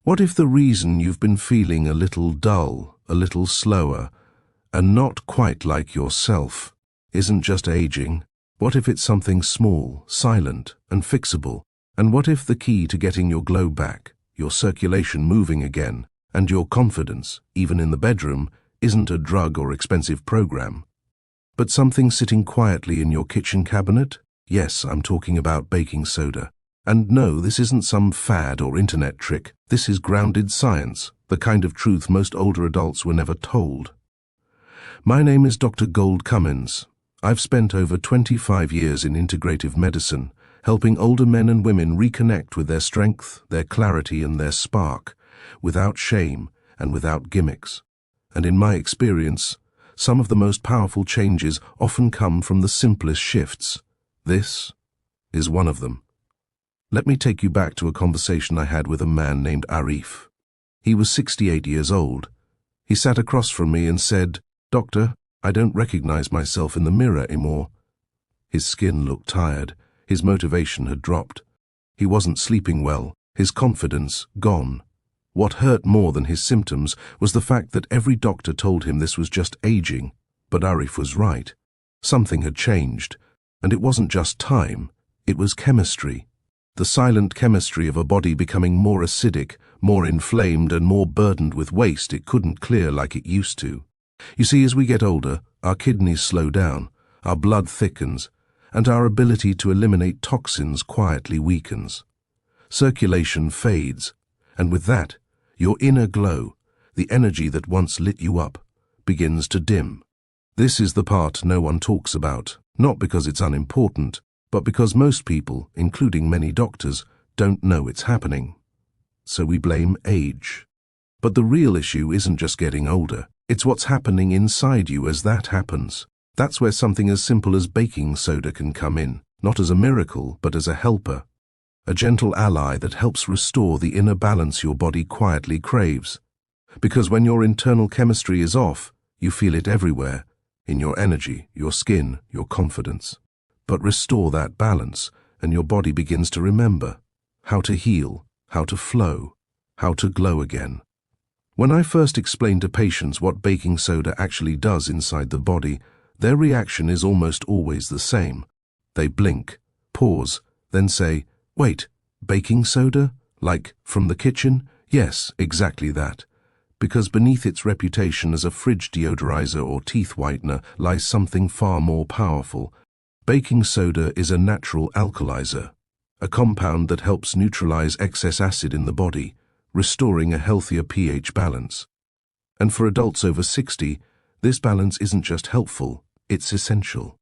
What if the reason you've been feeling a little dull, a little slower, and not quite like yourself isn't just aging? What if it's something small, silent, and fixable? And what if the key to getting your glow back, your circulation moving again, and your confidence, even in the bedroom, isn't a drug or expensive program, but something sitting quietly in your kitchen cabinet? Yes, I'm talking about baking soda. And no, this isn't some fad or internet trick. This is grounded science, the kind of truth most older adults were never told. My name is Dr. Gold Cummins. I've spent over 25 years in integrative medicine, helping older men and women reconnect with their strength, their clarity, and their spark, without shame and without gimmicks. And in my experience, some of the most powerful changes often come from the simplest shifts. This is one of them. Let me take you back to a conversation I had with a man named Arif. He was 68 years old. He sat across from me and said, "Doctor, I don't recognize myself in the mirror anymore." His skin looked tired. His motivation had dropped. He wasn't sleeping well. His confidence gone. What hurt more than his symptoms was the fact that every doctor told him this was just aging. But Arif was right. Something had changed. And it wasn't just time. It was chemistry. The silent chemistry of a body becoming more acidic, more inflamed, and more burdened with waste it couldn't clear like it used to. You see, as we get older, our kidneys slow down, our blood thickens, and our ability to eliminate toxins quietly weakens. Circulation fades, and with that, your inner glow, the energy that once lit you up, begins to dim. This is the part no one talks about, not because it's unimportant, but because most people, including many doctors, don't know it's happening. So we blame age. But the real issue isn't just getting older, it's what's happening inside you as that happens. That's where something as simple as baking soda can come in, not as a miracle, but as a helper. A gentle ally that helps restore the inner balance your body quietly craves. Because when your internal chemistry is off, you feel it everywhere, in your energy, your skin, your confidence. But restore that balance, and your body begins to remember how to heal, how to flow, how to glow again. When I first explain to patients what baking soda actually does inside the body, their reaction is almost always the same. They blink, pause, then say, "Wait, baking soda? Like from the kitchen?" Yes, exactly that. Because beneath its reputation as a fridge deodorizer or teeth whitener lies something far more powerful. Baking soda is a natural alkalizer, a compound that helps neutralize excess acid in the body, restoring a healthier pH balance. And for adults over 60, this balance isn't just helpful, it's essential.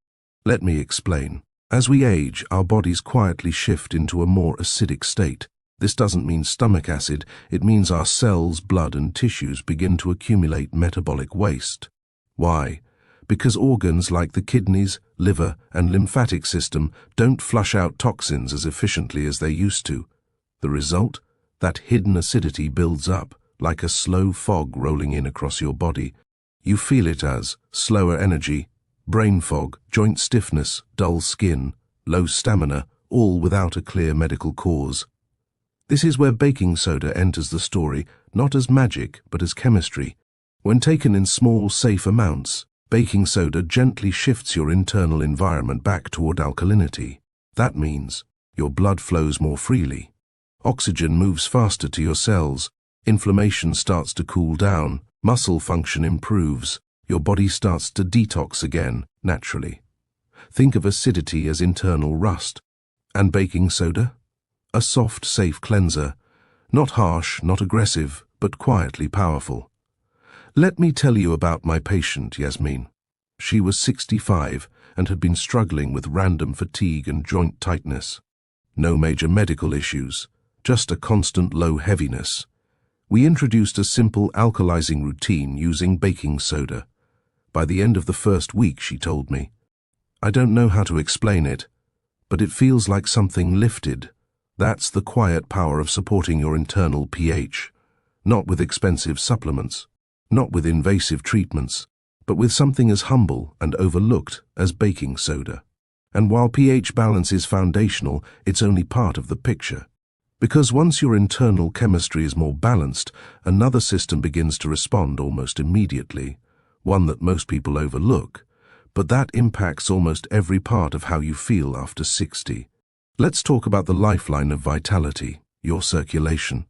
Let me explain. As we age, our bodies quietly shift into a more acidic state. This doesn't mean stomach acid, it means our cells, blood, and tissues begin to accumulate metabolic waste. Why? Because organs like the kidneys, liver, and lymphatic system don't flush out toxins as efficiently as they used to. The result? That hidden acidity builds up, like a slow fog rolling in across your body. You feel it as slower energy, brain fog, joint stiffness, dull skin, low stamina, all without a clear medical cause. This is where baking soda enters the story, not as magic, but as chemistry. When taken in small, safe amounts, baking soda gently shifts your internal environment back toward alkalinity. That means your blood flows more freely. Oxygen moves faster to your cells. Inflammation starts to cool down. Muscle function improves. Your body starts to detox again, naturally. Think of acidity as internal rust. And baking soda? A soft, safe cleanser. Not harsh, not aggressive, but quietly powerful. Let me tell you about my patient, Yasmin. She was 65 and had been struggling with random fatigue and joint tightness. No major medical issues, just a constant low heaviness. We introduced a simple alkalizing routine using baking soda. By the end of the first week, she told me, "I don't know how to explain it, but it feels like something lifted." That's the quiet power of supporting your internal pH, not with expensive supplements, not with invasive treatments, but with something as humble and overlooked as baking soda. And while pH balance is foundational, it's only part of the picture. Because once your internal chemistry is more balanced, another system begins to respond almost immediately, one that most people overlook, but that impacts almost every part of how you feel after 60. Let's talk about the lifeline of vitality, your circulation.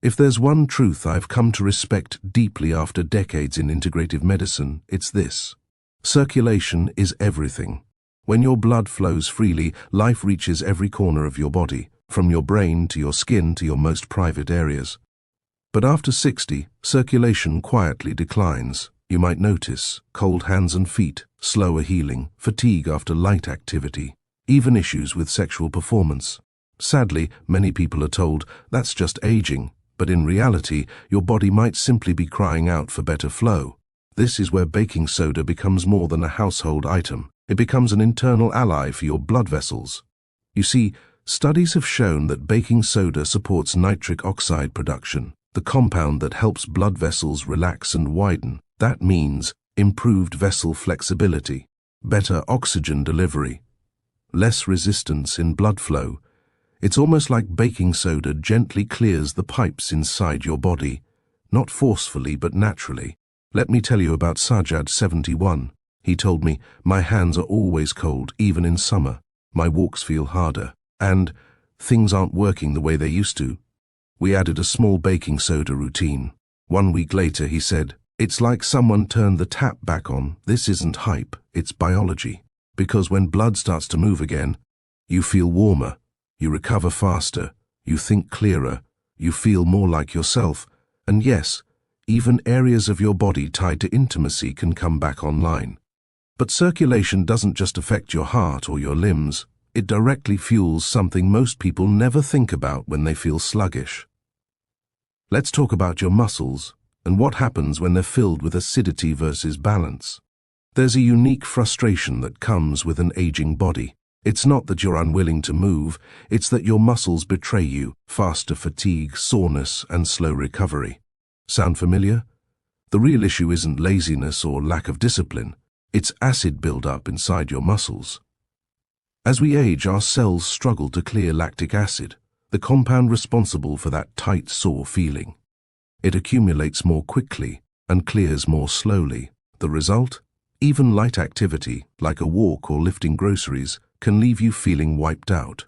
If there's one truth I've come to respect deeply after decades in integrative medicine, it's this. Circulation is everything. When your blood flows freely, life reaches every corner of your body, from your brain to your skin to your most private areas. But after 60, circulation quietly declines. You might notice cold hands and feet, slower healing, fatigue after light activity, even issues with sexual performance. Sadly, many people are told that's just aging, but in reality, your body might simply be crying out for better flow. This is where baking soda becomes more than a household item. It becomes an internal ally for your blood vessels. You see, studies have shown that baking soda supports nitric oxide production, the compound that helps blood vessels relax and widen. That means improved vessel flexibility, better oxygen delivery, less resistance in blood flow. It's almost like baking soda gently clears the pipes inside your body, not forcefully but naturally. Let me tell you about Sajad, 71. He told me, my hands are always cold, even in summer. My walks feel harder. And things aren't working the way they used to. We added a small baking soda routine. 1 week later, he said, it's like someone turned the tap back on. This isn't hype, it's biology. Because when blood starts to move again, you feel warmer, you recover faster, you think clearer, you feel more like yourself. And yes, even areas of your body tied to intimacy can come back online. But circulation doesn't just affect your heart or your limbs. It directly fuels something most people never think about when they feel sluggish. Let's talk about your muscles and what happens when they're filled with acidity versus balance. There's a unique frustration that comes with an aging body. It's not that you're unwilling to move, it's that your muscles betray you, faster fatigue, soreness, and slow recovery. Sound familiar? The real issue isn't laziness or lack of discipline, it's acid buildup inside your muscles. As we age, our cells struggle to clear lactic acid, the compound responsible for that tight, sore feeling. It accumulates more quickly and clears more slowly. The result? Even light activity, like a walk or lifting groceries, can leave you feeling wiped out.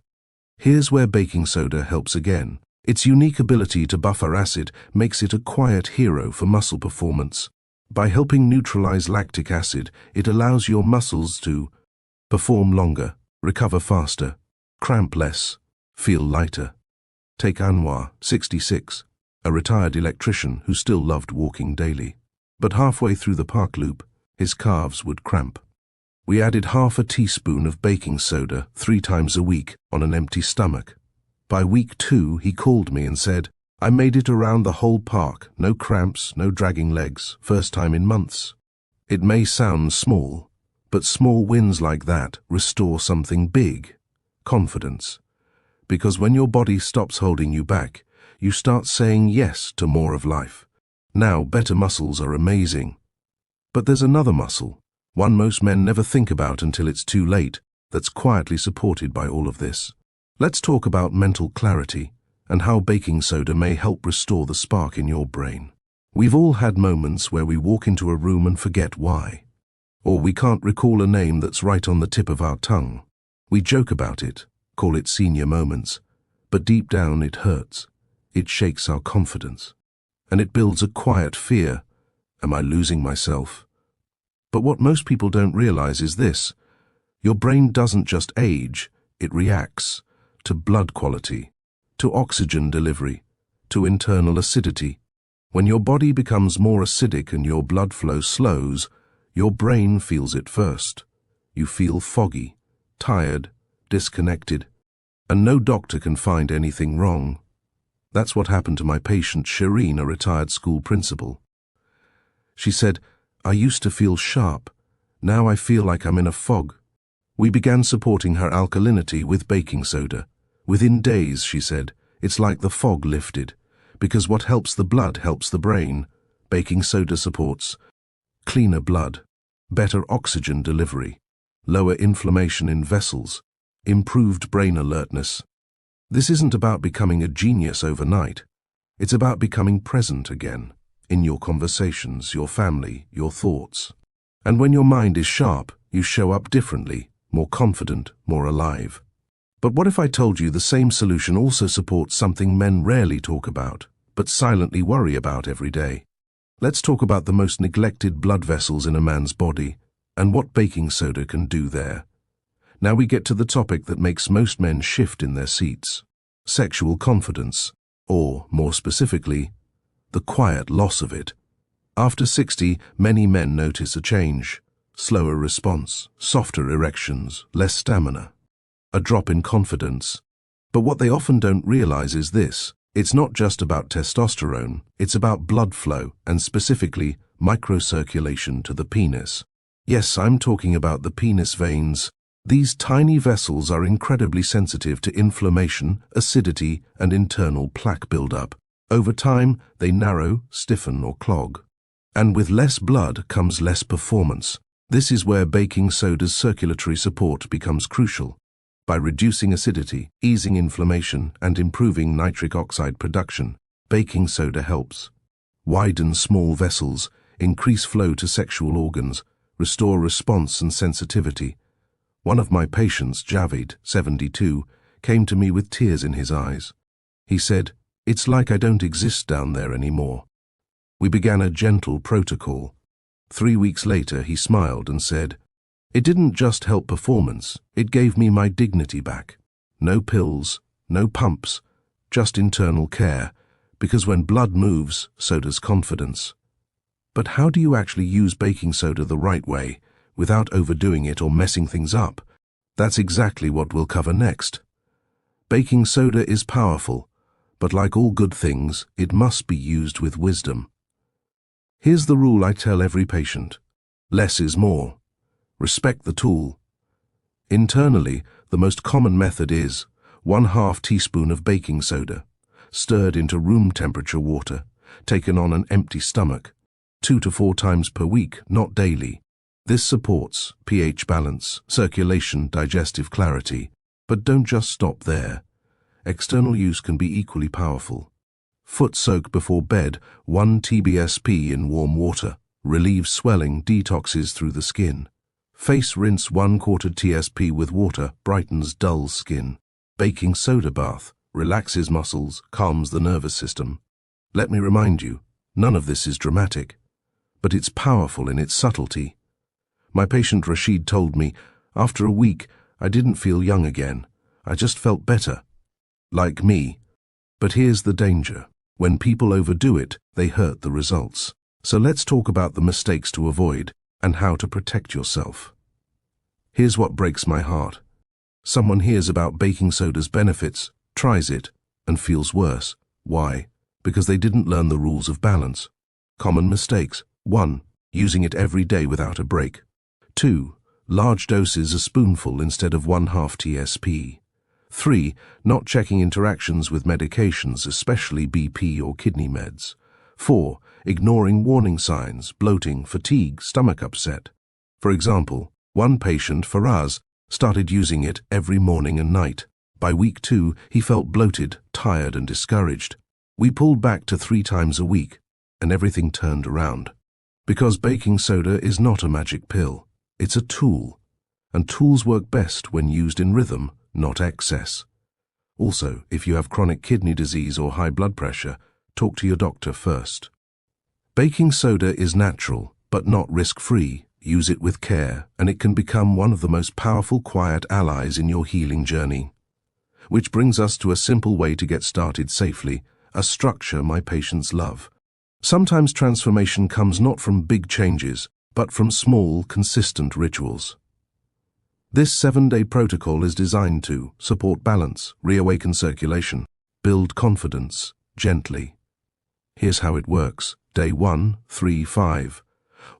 Here's where baking soda helps again. Its unique ability to buffer acid makes it a quiet hero for muscle performance. By helping neutralize lactic acid, it allows your muscles to perform longer, recover faster, cramp less, feel lighter. Take Anwar, 66, a retired electrician who still loved walking daily. But halfway through the park loop, his calves would cramp. We added half a teaspoon of baking soda 3 times a week on an empty stomach. By week 2, he called me and said, I made it around the whole park, no cramps, no dragging legs, first time in months. It may sound small, but small wins like that restore something big, confidence. Because when your body stops holding you back, you start saying yes to more of life. Now, better muscles are amazing. But there's another muscle, one most men never think about until it's too late, that's quietly supported by all of this. Let's talk about mental clarity and how baking soda may help restore the spark in your brain. We've all had moments where we walk into a room and forget why. Or we can't recall a name that's right on the tip of our tongue. We joke about it, call it senior moments, but deep down it hurts. It shakes our confidence. And it builds a quiet fear. Am I losing myself? But what most people don't realize is this. Your brain doesn't just age, it reacts to blood quality, to oxygen delivery, to internal acidity. When your body becomes more acidic and your blood flow slows, your brain feels it first. You feel foggy, tired, disconnected, and no doctor can find anything wrong. That's what happened to my patient Shireen, a retired school principal. She said, I used to feel sharp. Now I feel like I'm in a fog. We began supporting her alkalinity with baking soda. Within days, she said, it's like the fog lifted. Because what helps the blood helps the brain. Baking soda supports cleaner blood, better oxygen delivery, lower inflammation in vessels, improved brain alertness. This isn't about becoming a genius overnight. It's about becoming present again, in your conversations, your family, your thoughts. And when your mind is sharp, you show up differently, more confident, more alive. But what if I told you the same solution also supports something men rarely talk about, but silently worry about every day? Let's talk about the most neglected blood vessels in a man's body, and what baking soda can do there. Now we get to the topic that makes most men shift in their seats: sexual confidence, or, more specifically, the quiet loss of it. After 60, many men notice a change: slower response, softer erections, less stamina, a drop in confidence. But what they often don't realize is this: it's not just about testosterone, it's about blood flow, and specifically microcirculation to the penis. Yes, I'm talking about the penis veins. These tiny vessels are incredibly sensitive to inflammation, acidity, and internal plaque buildup. Over time, they narrow, stiffen, or clog. And with less blood comes less performance. This is where baking soda's circulatory support becomes crucial. By reducing acidity, easing inflammation, and improving nitric oxide production, baking soda helps widen small vessels, increase flow to sexual organs, restore response and sensitivity. One of my patients, Javid, 72, came to me with tears in his eyes. He said, "It's like I don't exist down there anymore." We began a gentle protocol. 3 weeks later, he smiled and said, "It didn't just help performance, it gave me my dignity back. No pills, no pumps, just internal care, because when blood moves, so does confidence." But how do you actually use baking soda the right way, without overdoing it or messing things up? That's exactly what we'll cover next. Baking soda is powerful, but like all good things, it must be used with wisdom. Here's the rule I tell every patient: less is more. Respect the tool. Internally, the most common method is 1/2 teaspoon of baking soda, stirred into room temperature water, taken on an empty stomach, 2 to 4 times per week, not daily. This supports pH balance, circulation, digestive clarity. But don't just stop there. External use can be equally powerful. Foot soak before bed, 1 TBSP in warm water, relieves swelling, detoxes through the skin. Face rinse 1/4 TSP with water, brightens dull skin. Baking soda bath, relaxes muscles, calms the nervous system. Let me remind you, none of this is dramatic, but it's powerful in its subtlety. My patient Rashid told me, after a week, I didn't feel young again. I just felt better. Like me. But here's the danger. When people overdo it, they hurt the results. So let's talk about the mistakes to avoid and how to protect yourself. Here's what breaks my heart. Someone hears about baking soda's benefits, tries it, and feels worse. Why? Because they didn't learn the rules of balance. Common mistakes. 1. Using it every day without a break. 2. Large doses, a spoonful instead of 1/2 TSP. 3. Not checking interactions with medications, especially BP or kidney meds. 4. Ignoring warning signs, bloating, fatigue, stomach upset. For example, one patient, Faraz, started using it every morning and night. By week 2, he felt bloated, tired, and discouraged. We pulled back to 3 times a week, and everything turned around. Because baking soda is not a magic pill. It's a tool, and tools work best when used in rhythm, not excess. Also, if you have chronic kidney disease or high blood pressure, talk to your doctor first. Baking soda is natural, but not risk-free. Use it with care, and it can become one of the most powerful quiet allies in your healing journey. Which brings us to a simple way to get started safely, a structure my patients love. Sometimes transformation comes not from big changes, but from small, consistent rituals. This 7-day protocol is designed to support balance, reawaken circulation, build confidence, gently. Here's how it works. Day 1, 3, 5.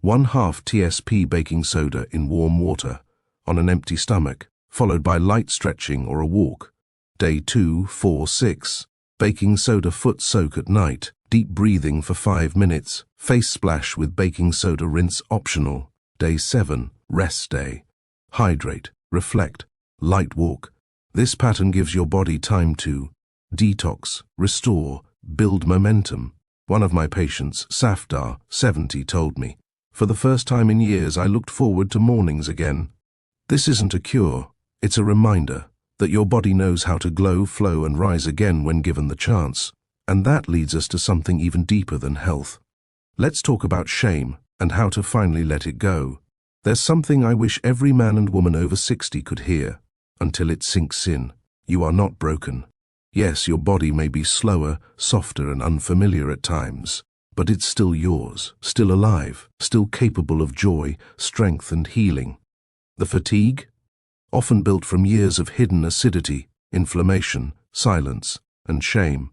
1/2 TSP baking soda in warm water, on an empty stomach, followed by light stretching or a walk. Day 2, 4, 6. Baking soda foot soak at night, deep breathing for 5 minutes, face splash with baking soda rinse optional. Day 7, rest day. Hydrate, reflect, light walk, This pattern gives your body time to detox, restore, build momentum. One of my patients, Safdar, 70, told me, "For the first time in years I looked forward to mornings again." This isn't a cure, it's a reminder that your body knows how to glow, flow and rise again when given the chance. And that leads us to something even deeper than health. Let's talk about shame and how to finally let it go. There's something I wish every man and woman over 60 could hear, until it sinks in. You are not broken. Yes, your body may be slower, softer and unfamiliar at times, but it's still yours, still alive, still capable of joy, strength and healing. The fatigue? Often built from years of hidden acidity, inflammation, silence and shame.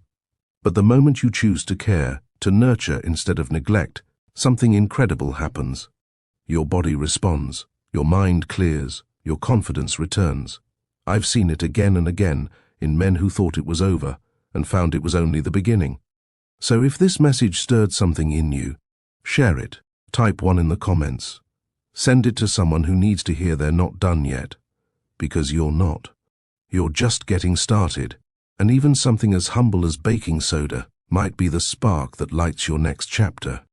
But the moment you choose to care, to nurture instead of neglect, something incredible happens. Your body responds, your mind clears, your confidence returns. I've seen it again and again in men who thought it was over and found it was only the beginning. So if this message stirred something in you, share it, type 1 in the comments. Send it to someone who needs to hear they're not done yet. Because you're not. You're just getting started, and even something as humble as baking soda might be the spark that lights your next chapter.